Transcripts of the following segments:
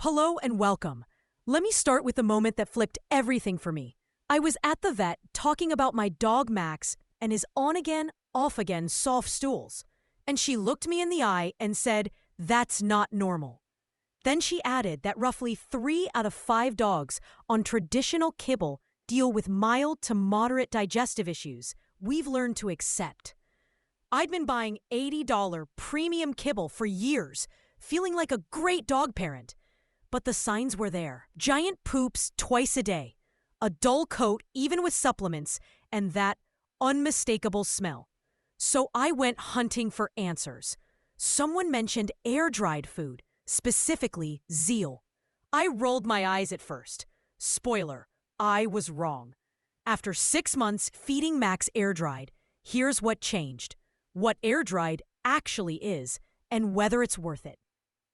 Hello and welcome. Let me start with the moment that flipped everything for me. I was at the vet talking about my dog Max and his on again, off again soft stools. And she looked me in the eye and said, "That's not normal." Then she added that roughly 3 out of 5 dogs on traditional kibble deal with mild to moderate digestive issues we've learned to accept. I'd been buying $80 premium kibble for years, feeling like a great dog parent. But the signs were there. Giant poops twice a day, a dull coat even with supplements, and that unmistakable smell. So I went hunting for answers. Someone mentioned air-dried food, specifically ZEAL. I rolled my eyes at first. Spoiler, I was wrong. After 6 months feeding Max air-dried, here's what changed, what air-dried actually is, and whether it's worth it.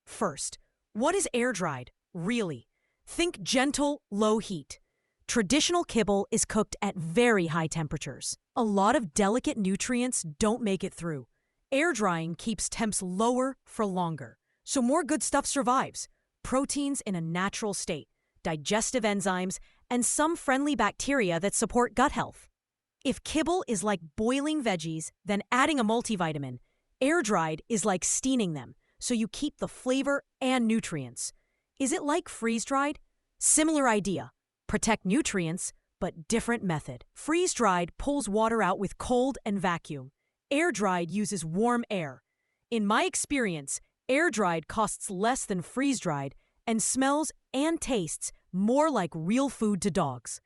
First, what is air-dried, really? Think gentle, low heat. Traditional kibble is cooked at very high temperatures. A lot of delicate nutrients don't make it through. Air drying keeps temps lower for longer, so more good stuff survives. Proteins in a natural state, digestive enzymes, and some friendly bacteria that support gut health. If kibble is like boiling veggies, then adding a multivitamin, air-dried is like steaming them, so you keep the flavor and nutrients. Is it like freeze-dried? Similar idea. Protect nutrients, but different method. Freeze-dried pulls water out with cold and vacuum. Air-dried uses warm air. In my experience, air-dried costs less than freeze-dried and smells and tastes more like real food to dogs.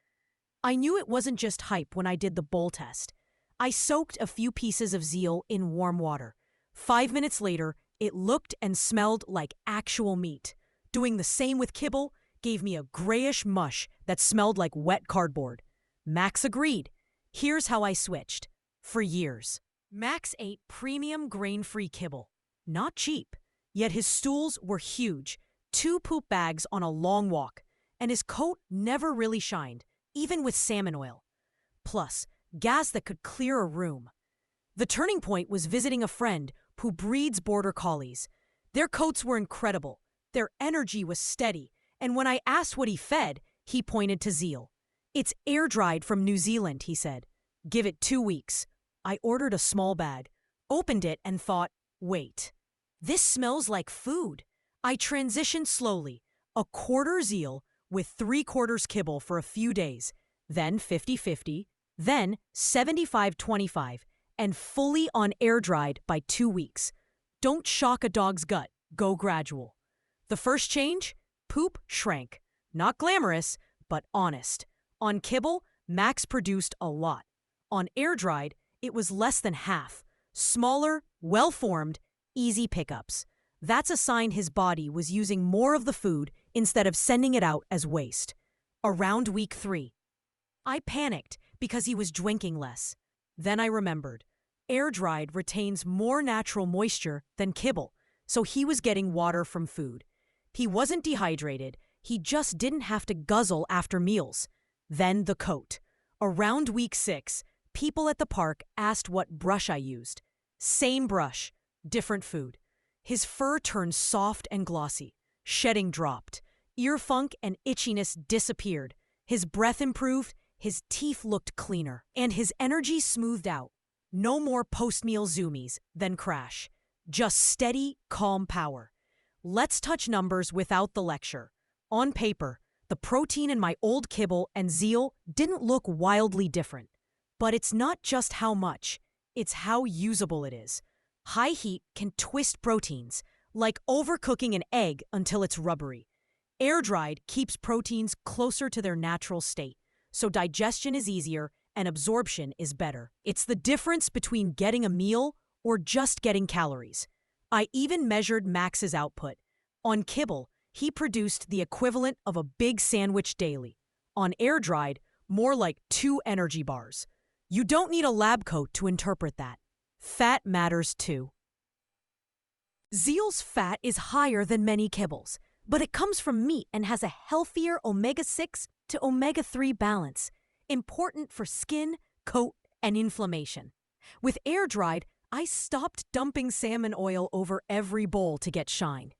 I knew it wasn't just hype when I did the bowl test. I soaked a few pieces of ZEAL in warm water. 5 minutes later, it looked and smelled like actual meat. Doing the same with kibble gave me a grayish mush that smelled like wet cardboard. Max agreed. Here's how I switched. For years, Max ate premium grain-free kibble. Not cheap. Yet his stools were huge, 2 poop bags on a long walk, and his coat never really shined, even with salmon oil. Plus, gas that could clear a room. The turning point was visiting a friend who breeds border collies. Their coats were incredible. Their energy was steady. And when I asked what he fed, he pointed to ZEAL. "It's air-dried from New Zealand," he said. "Give it 2 weeks." I ordered a small bag, opened it, and thought, wait, this smells like food. I transitioned slowly, a quarter ZEAL with 3/4 kibble for a few days, then 50-50, then 75-25, and fully on air-dried by 2 weeks. Don't shock a dog's gut. Go gradual. The first change? Poop shrank. Not glamorous, but honest. On kibble, Max produced a lot. On air-dried, it was less than half. Smaller, well-formed, easy pickups. That's a sign his body was using more of the food instead of sending it out as waste. Around week 3, I panicked because he was drinking less. Then I remembered. Air-dried retains more natural moisture than kibble, so he was getting water from food. He wasn't dehydrated, he just didn't have to guzzle after meals. Then the coat. Around week 6, people at the park asked what brush I used. Same brush, different food. His fur turned soft and glossy. Shedding dropped. Ear funk and itchiness disappeared. His breath improved, his teeth looked cleaner, and his energy smoothed out. No more post-meal zoomies, then crash. Just steady, calm power. Let's touch numbers without the lecture. On paper, the protein in my old kibble and ZEAL didn't look wildly different. But it's not just how much, it's how usable it is. High heat can twist proteins, like overcooking an egg until it's rubbery. Air-dried keeps proteins closer to their natural state, so digestion is easier and absorption is better. It's the difference between getting a meal or just getting calories. I even measured Max's output. On kibble, he produced the equivalent of a big sandwich daily. On air-dried, more like 2 energy bars. You don't need a lab coat to interpret that. Fat matters too. ZEAL's fat is higher than many kibbles, but it comes from meat and has a healthier omega-6 to omega-3 balance, important for skin, coat, and inflammation. With air-dried, I stopped dumping salmon oil over every bowl to get shine.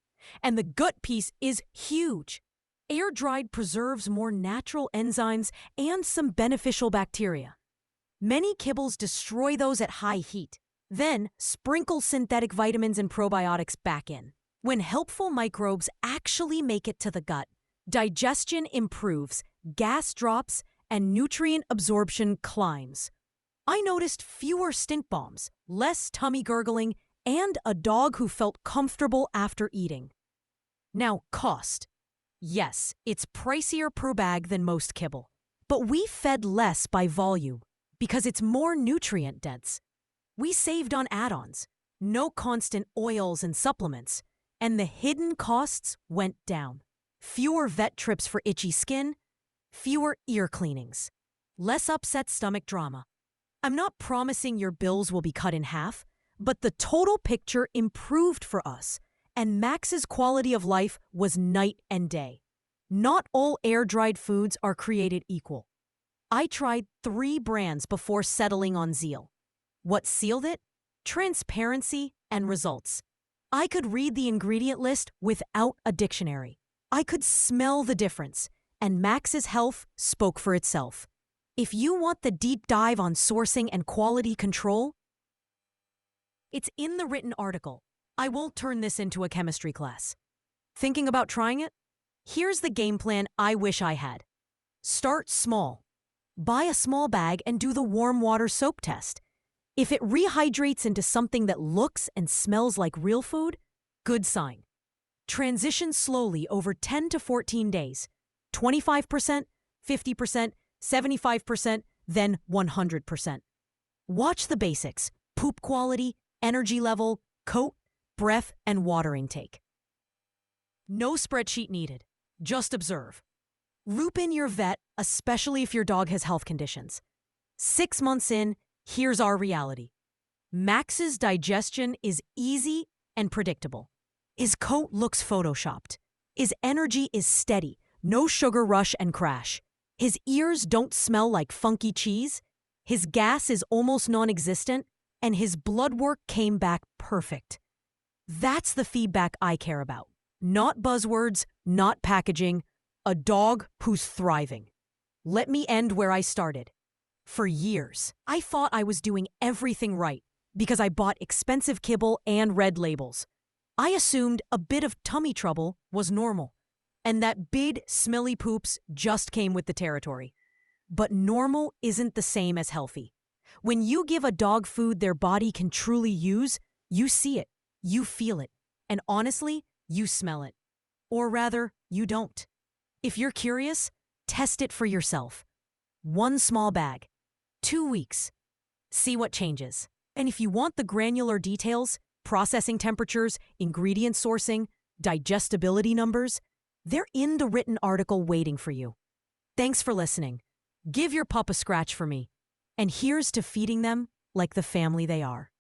And the gut piece is huge. Air-dried preserves more natural enzymes and some beneficial bacteria. Many kibbles destroy those at high heat, then sprinkle synthetic vitamins and probiotics back in. When helpful microbes actually make it to the gut, digestion improves, gas drops, and nutrient absorption climbs. I noticed fewer stink bombs, less tummy gurgling, and a dog who felt comfortable after eating. Now, cost. Yes, it's pricier per bag than most kibble, but we fed less by volume because it's more nutrient dense. We saved on add-ons, no constant oils and supplements, and the hidden costs went down. Fewer vet trips for itchy skin, fewer ear cleanings, less upset stomach drama. I'm not promising your bills will be cut in half, but the total picture improved for us, and Max's quality of life was night and day. Not all air-dried foods are created equal. I tried 3 brands before settling on ZEAL. What sealed it? Transparency and results. I could read the ingredient list without a dictionary. I could smell the difference, and Max's health spoke for itself. If you want the deep dive on sourcing and quality control, it's in the written article. I won't turn this into a chemistry class. Thinking about trying it? Here's the game plan I wish I had. Start small. Buy a small bag and do the warm water soap test. If it rehydrates into something that looks and smells like real food, good sign. Transition slowly over 10 to 14 days. 25%, 50%, 75%, then 100%. Watch the basics: poop quality, energy level, coat, breath, and water intake. No spreadsheet needed. Just observe. Loop in your vet, especially if your dog has health conditions. 6 months in, here's our reality. Max's digestion is easy and predictable. His coat looks photoshopped. His energy is steady, no sugar rush and crash. His ears don't smell like funky cheese. His gas is almost non-existent, and his blood work came back perfect. That's the feedback I care about. Not buzzwords, not packaging, a dog who's thriving. Let me end where I started. For years, I thought I was doing everything right because I bought expensive kibble and red labels. I assumed a bit of tummy trouble was normal, and that big, smelly poops just came with the territory. But normal isn't the same as healthy. When you give a dog food their body can truly use, you see it, you feel it, and honestly, you smell it. Or rather, you don't. If you're curious, test it for yourself. 1 small bag, 2 weeks. See what changes. And if you want the granular details, processing temperatures, ingredient sourcing, digestibility numbers, they're in the written article waiting for you. Thanks for listening. Give your pup a scratch for me. And here's to feeding them like the family they are.